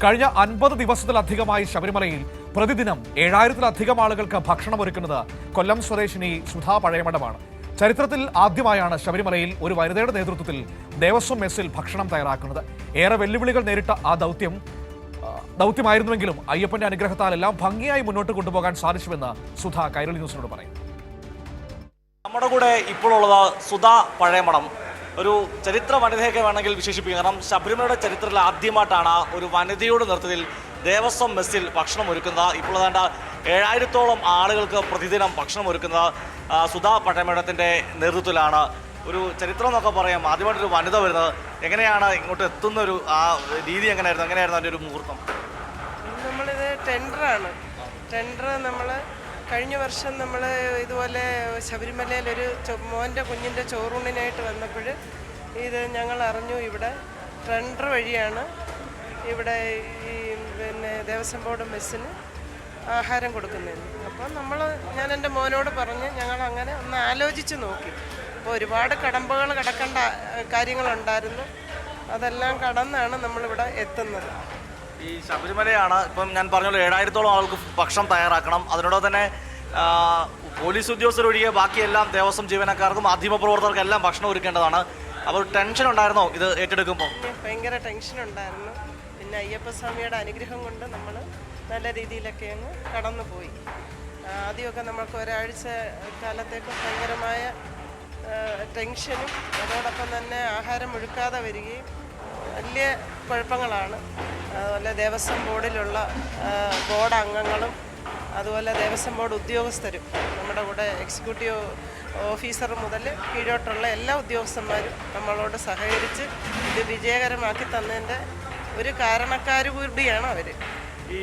കഴിഞ്ഞ 50 ദിവസത്തിലധികമായി ശബരിമലയിൽ പ്രതിദിനം 7000-ത്തിലധികം ആളുകൾക്ക് ഭക്ഷണം ഒരുക്കുന്നത് കൊല്ലം സ്വദേശിനി സുധാ പഴയമഠമാണ്. ചരിത്രത്തിൽ ആദ്യമായാണ് ശബരിമലയിൽ ഒരു വനിതയുടെ നേതൃത്വത്തിൽ ദേവസ്വം മെസ്സിൽ ഭക്ഷണം തയ്യാറാക്കുന്നത്. ഏറെ വെല്ലുവിളികൾ നേരിട്ട ആ ദൗത്യമായിരുന്നുവെങ്കിലും അയ്യപ്പന്റെ അനുഗ്രഹത്താൽ എല്ലാം ഭംഗിയായി മുന്നോട്ട് കൊണ്ടുപോകാൻ സാധിച്ചുവെന്ന് സുധ കൈരളി ന്യൂസിനോട് പറയും. നമ്മുടെ കൂടെ ഇപ്പോൾ ഉള്ളത് സുധാ പഴയമഠം. ഒരു ചരിത്ര വനിതയൊക്കെ വേണമെങ്കിൽ വിശേഷിപ്പിക്കുക. കാരണം ശബരിമലയുടെ ചരിത്രത്തിൽ ആദ്യമായിട്ടാണ് ഒരു വനിതയുടെ നേതൃത്വത്തിൽ ദേവസ്വം മെസ്സിൽ ഭക്ഷണം ഒരുക്കുന്നത്. ഇപ്പോൾ ഏതാണ്ട് 7000-ത്തോളം ആളുകൾക്ക് പ്രതിദിനം ഭക്ഷണം ഒരുക്കുന്നത് സുധാ പഴയമഠത്തിൻ്റെ നേതൃത്വത്തിലാണ്. ഒരു ചരിത്രം എന്നൊക്കെ പറയാം, ആദ്യമായിട്ടൊരു വനിത വരുന്നത്. എങ്ങനെയാണ് ഇങ്ങോട്ട് എത്തുന്ന ഒരു ആ രീതി എങ്ങനെയായിരുന്നു അതിൻ്റെ ഒരു മുഹൂർത്തം? നമ്മളിത് ടെൻഡറാണ്. ടെൻഡർ നമ്മൾ കഴിഞ്ഞ വർഷം നമ്മൾ ഇതുപോലെ ശബരിമലയിൽ ഒരു മോൻ്റെ കുഞ്ഞിൻ്റെ ചോറൂണിനായിട്ട് വന്നപ്പോൾ ഇത് ഞങ്ങൾ അറിഞ്ഞു ഇവിടെ ടെൻഡർ വഴിയാണ് ഇവിടെ ഈ ദേവസ്വം ബോർഡ് മെസ്സിന് ആഹാരം കൊടുക്കുന്നതെന്ന്. അപ്പം ഞാൻ എൻ്റെ മോനോട് പറഞ്ഞ് ഞങ്ങൾ അങ്ങനെ ഒന്ന് ആലോചിച്ച് നോക്കി. അപ്പോൾ ഒരുപാട് കടമ്പകൾ കടക്കേണ്ട കാര്യങ്ങളുണ്ടായിരുന്നു. അതെല്ലാം കടന്നാണ് നമ്മളിവിടെ എത്തുന്നത്. ഈ ശബരിമലയാണ് ഇപ്പം ഞാൻ പറഞ്ഞല്ലോ 7000-ത്തോളം ആൾക്ക് ഭക്ഷണം തയ്യാറാക്കണം. അതിനോട് തന്നെ പോലീസ് ഉദ്യോഗസ്ഥരൊഴികെ ബാക്കിയെല്ലാം ദേവസ്വം ജീവനക്കാർക്കും മാധ്യമപ്രവർത്തകർക്കും എല്ലാം ഭക്ഷണം ഒരുക്കേണ്ടതാണ്. അപ്പോൾ ടെൻഷൻ ഉണ്ടായിരുന്നോ ഇത് ഏറ്റെടുക്കുമ്പോൾ? ഭയങ്കര ടെൻഷൻ ഉണ്ടായിരുന്നു. പിന്നെ അയ്യപ്പസ്വാമിയുടെ അനുഗ്രഹം കൊണ്ട് നമ്മൾ നല്ല രീതിയിലൊക്കെ അങ്ങ് കടന്നു പോയി. ആദ്യമൊക്കെ നമുക്ക് ഒരാഴ്ച കാലത്തേക്ക് ഭയങ്കരമായ ടെൻഷനും അതോടൊപ്പം തന്നെ ആഹാരം ഒഴുക്കാതെ വരികയും വലിയ കുഴപ്പങ്ങളാണ്. അതുപോലെ ദേവസ്വം ബോർഡിലുള്ള ബോർഡ് അംഗങ്ങളും അതുപോലെ ദേവസ്വം ബോർഡ് ഉദ്യോഗസ്ഥരും നമ്മുടെ കൂടെ എക്സിക്യൂട്ടീവ് ഓഫീസർ മുതൽ കീഴോട്ടുള്ള എല്ലാ ഉദ്യോഗസ്ഥന്മാരും നമ്മളോട് സഹകരിച്ച് ഇത് വിജയകരമാക്കി തന്നതിൻ്റെ ഒരു കാരണക്കാർ കൂടിയാണ് അവർ. ഈ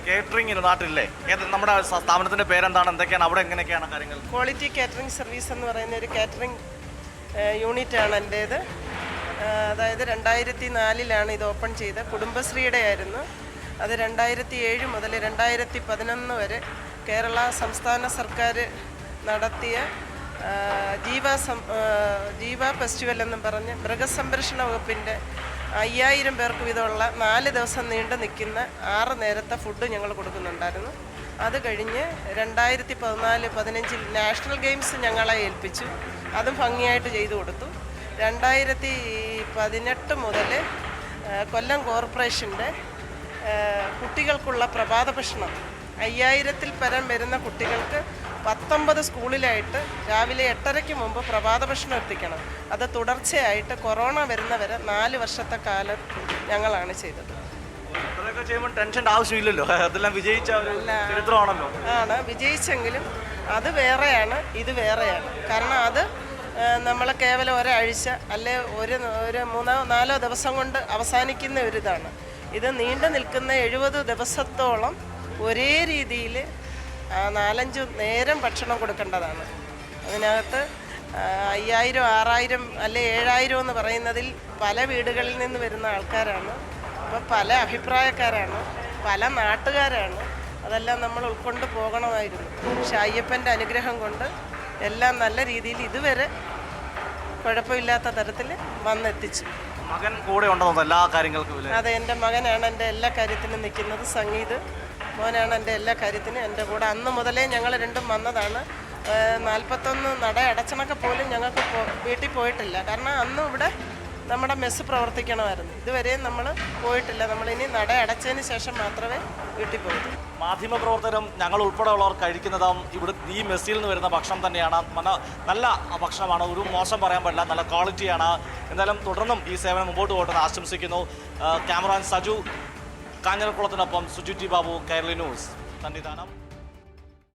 കേറ്ററിംഗ് നാട്ടിലെ നമ്മുടെ സ്ഥാപനത്തിൻ്റെ പേരെന്താണ്, എന്തൊക്കെയാണ്, അവിടെ എങ്ങനെയൊക്കെയാണ് കാര്യങ്ങൾ? ക്വാളിറ്റി കാറ്ററിംഗ് സർവീസ് എന്ന് പറയുന്ന ഒരു കാറ്ററിംഗ് യൂണിറ്റാണ് എൻ്റേത്. അതായത് 2004 ഇത് ഓപ്പൺ ചെയ്ത കുടുംബശ്രീയുടെ ആയിരുന്നു. അത് 2007 മുതൽ 2011 വരെ കേരള സംസ്ഥാന സർക്കാർ നടത്തിയ ജീവ ഫെസ്റ്റിവൽ എന്നും പറഞ്ഞ് മൃഗസംരക്ഷണ വകുപ്പിൻ്റെ 5000 പേർക്ക് വീതമുള്ള 4 ദിവസം നീണ്ടു നിൽക്കുന്ന 6 നേരത്തെ ഫുഡ് ഞങ്ങൾ കൊടുക്കുന്നുണ്ടായിരുന്നു. അത് കഴിഞ്ഞ് 2014-15 നാഷണൽ ഗെയിംസ് ഞങ്ങളെ ഏൽപ്പിച്ചു. അതും ഭംഗിയായിട്ട് ചെയ്തു കൊടുത്തു. 2018 മുതൽ കൊല്ലം കോർപ്പറേഷൻ്റെ കുട്ടികൾക്കുള്ള പ്രഭാത ഭക്ഷണം 5000-ൽ പരം വരുന്ന കുട്ടികൾക്ക് 19 സ്കൂളിലായിട്ട് രാവിലെ 8:30 മുമ്പ് പ്രഭാത ഭക്ഷണം എത്തിക്കണം. അത് തുടർച്ചയായിട്ട് കൊറോണ വരുന്നവരെ 4 വർഷത്തെ കാലം ഞങ്ങളാണ് ചെയ്തത്. ടെൻഷൻ്റെ ആവശ്യമില്ലല്ലോ, അതെല്ലാം വിജയിച്ച ചരിത്രമാണല്ലോ. ആണ് വിജയിച്ചെങ്കിലും അത് വേറെയാണ്, ഇത് വേറെയാണ്. കാരണം അത് നമ്മൾ കേവലം ഒരാഴ്ച അല്ലെ ഒരു 3-4 ദിവസം കൊണ്ട് അവസാനിക്കുന്ന ഒരിതാണ്. ഇത് നീണ്ടു നിൽക്കുന്ന 70 ദിവസത്തോളം ഒരേ രീതിയിൽ 4-5 നേരം ഭക്ഷണം കൊടുക്കേണ്ടതാണ്. അതിനകത്ത് 5000, 6000 അല്ലെ 7000 എന്ന് പറയുന്നതിൽ പല വീടുകളിൽ നിന്ന് വരുന്ന ആൾക്കാരാണ്. അപ്പോൾ പല അഭിപ്രായക്കാരാണ്, പല നാട്ടുകാരാണ്. അതെല്ലാം നമ്മൾ ഉൾക്കൊണ്ട് പോകണമായിരുന്നു. പക്ഷെ അയ്യപ്പൻ്റെ അനുഗ്രഹം കൊണ്ട് എല്ലാം നല്ല രീതിയിൽ ഇതുവരെ കുഴപ്പമില്ലാത്ത തരത്തിൽ വന്നെത്തിച്ചു. മകൻ കൂടെ ഉണ്ടോ എല്ലാ കാര്യങ്ങൾക്കും? അതെ, എൻ്റെ മകനാണ് എൻ്റെ എല്ലാ കാര്യത്തിനും നിൽക്കുന്നത്. സംഗീത് മോനാണ് എൻ്റെ എല്ലാ കാര്യത്തിനും എൻ്റെ കൂടെ. അന്ന് മുതലേ ഞങ്ങൾ രണ്ടും വന്നതാണ്. 41 നട അടച്ചണക്കെ പോലും ഞങ്ങൾക്ക് വീട്ടിൽ പോയിട്ടില്ല. കാരണം അന്നും ഇവിടെ നമ്മുടെ മെസ്സ് പ്രവർത്തിക്കണമായിരുന്നു. ഇതുവരെയും നമ്മൾ പോയിട്ടില്ല. നമ്മളിനി നട അടച്ചതിന് ശേഷം മാത്രമേ വീട്ടിൽ പോയിട്ടു. മാധ്യമപ്രവർത്തകരും ഞങ്ങൾ ഉൾപ്പെടെയുള്ളവർ കഴിക്കുന്നതും ഇവിടെ ഈ മെസ്സിൽ നിന്ന് വരുന്ന ഭക്ഷണം തന്നെയാണ്. നല്ല ഭക്ഷണമാണ്, ഒരു മോശം പറയാൻ പാടില്ല, നല്ല ക്വാളിറ്റിയാണ്. എന്തായാലും തുടർന്നും ഈ സേവനം മുമ്പോട്ട് പോകട്ടെന്ന് ആശംസിക്കുന്നു. ക്യാമറാമാൻ സജു കാഞ്ഞിരക്കുളത്തിനൊപ്പം സുജിറ്റി ബാബു, കൈരളി ന്യൂസ്, സന്നിധാനം.